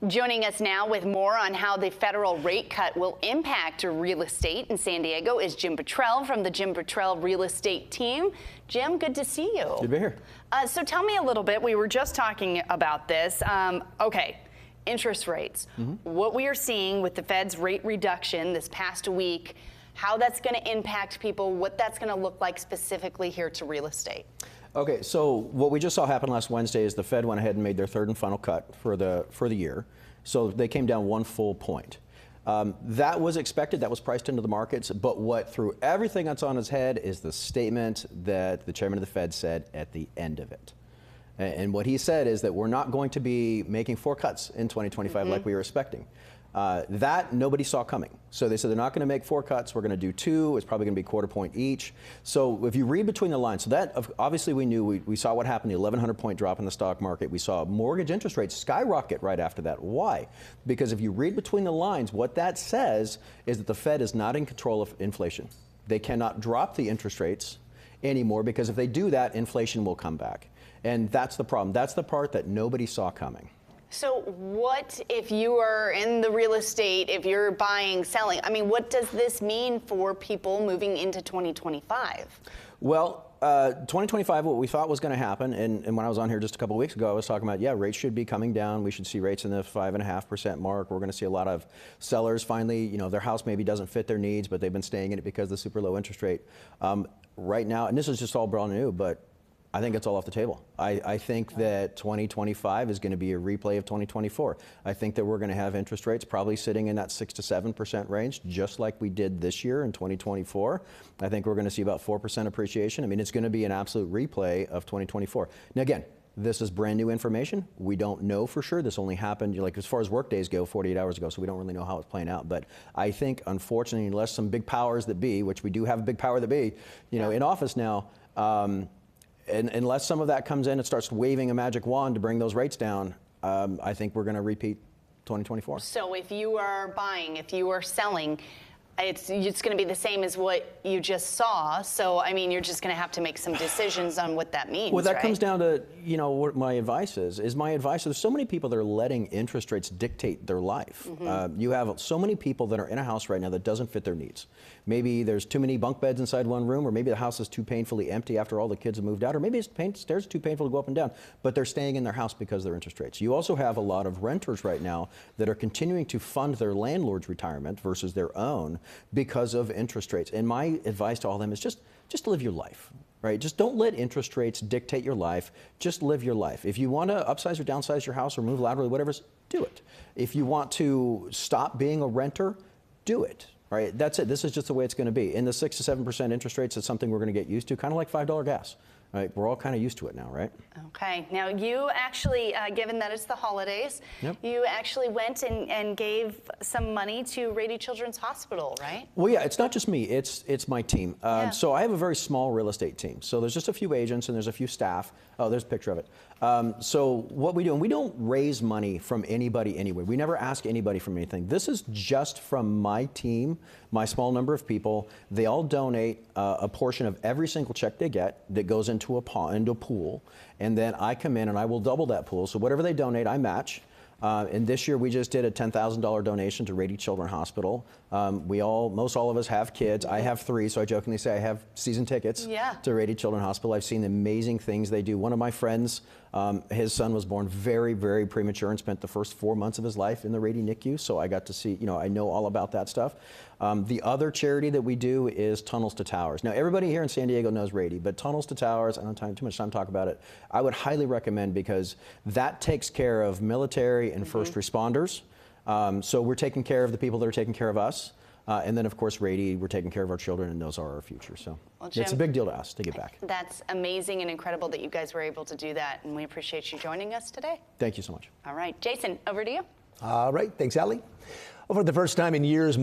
Joining us now with more on how the federal rate cut will impact real estate in San Diego is Jim Bottrell from the Jim Bottrell Real Estate Team. Jim, good to see you. Good to be here. So tell me a little bit. We were just talking about this. Okay, interest rates. What we are seeing with the Fed's rate reduction this past week, how that's going to impact people, what that's going to look like specifically here to real estate. Okay, so what we just saw happen last Wednesday is the Fed went ahead and made their third and final cut for the year. So they came down 1 full point. That was expected, that was priced into the markets, but what threw everything that's on its head is the statement that the chairman of the Fed said at the end of it. And what he said is that we're not going to be making 4 cuts in 2025 like we were expecting. That nobody saw coming. So they said they're not going to make 4 cuts. We're going to do 2. It's probably going to be quarter point each. So if you read between the lines, so that obviously we knew, we saw what happened, the 1,100 point drop in the stock market. We saw mortgage interest rates skyrocket right after that. Why? Because if you read between the lines, what that says is that the Fed is not in control of inflation. They cannot drop the interest rates anymore because if they do that, inflation will come back. And that's the problem. That's the part that nobody saw coming. So what if you are in the real estate, if you're buying, selling? I mean, what does this mean for people moving into 2025? Well, 2025, what we thought was going to happen, and when I was on here just a couple of weeks ago, I was talking about, yeah, rates should be coming down. We should see rates in the 5.5% mark. We're going to see a lot of sellers finally, you know, their house maybe doesn't fit their needs, but they've been staying in it because of the super low interest rate. Right now, and this is just all brand new, but I think it's all off the table. I think that 2025 is going to be a replay of 2024. I think that we're going to have interest rates probably sitting in that 6 to 7% range, just like we did this year in 2024. I think we're going to see about 4% appreciation. I mean, it's going to be an absolute replay of 2024. Now, again, this is brand new information. We don't know for sure. This only happened, like as far as work days go, 48 hours ago, so we don't really know how it's playing out. But I think, unfortunately, unless some big powers that be, which we do have a big power that be, you know, in office now, and unless some of that comes in and starts waving a magic wand to bring those rates down, I think we're going to repeat 2024. So if you are buying, if you are selling, it's going to be the same as what you just saw. So, I mean, you're just going to have to make some decisions on what that means. Well, that right? comes down to, you know, what my advice is my advice, there's so many people that are letting interest rates dictate their life. You have so many people that are in a house right now that doesn't fit their needs. Maybe there's too many bunk beds inside one room, or maybe the house is too painfully empty after all the kids have moved out, or maybe stairs are too painful to go up and down, but they're staying in their house because of their interest rates. You also have a lot of renters right now that are continuing to fund their landlord's retirement versus their own because of interest rates. And my advice to all of them is just live your life, right? Just don't let interest rates dictate your life. Just live your life. If you want to upsize or downsize your house or move laterally, whatever, do it. If you want to stop being a renter, do it. Right, that's it. This is just the way it's going to be. In the 6 to 7% interest rates, it's something we're going to get used to, kind of like $5 gas. Right, we're all kind of used to it now, right? Okay. Now, you actually, given that it's the holidays, you actually went and gave some money to Rady Children's Hospital, right? Well, yeah, it's not just me. It's my team. So I have a very small real estate team. So there's just a few agents and there's a few staff. Oh, there's a picture of it. So what we do, and we don't raise money from anybody anyway. We never ask anybody from anything. This is just from my team, my small number of people. They all donate a portion of every single check they get that goes into a pool, and then I come in and I will double that pool. So whatever they donate, I match. And this year we just did a $10,000 donation to Rady Children's Hospital. Most all of us have kids. I have 3, so I jokingly say I have season tickets to Rady Children's Hospital. I've seen the amazing things they do. One of my friends, his son was born very, very premature and spent the first 4 months of his life in the Rady NICU, so I got to see, you know, I know all about that stuff. The other charity that we do is Tunnels to Towers. Now, everybody here in San Diego knows Rady, but Tunnels to Towers, I don't have too much time to talk about it, I would highly recommend because that takes care of military and first responders. So we're taking care of the people that are taking care of us. And then, of course, Rady, we're taking care of our children, and those are our future. So well, Jim, it's a big deal to us to give back. That's amazing and incredible that you guys were able to do that, and we appreciate you joining us today. Thank you so much. All right. Jason, over to you. All right. Thanks, Allie. Well, for the first time in years,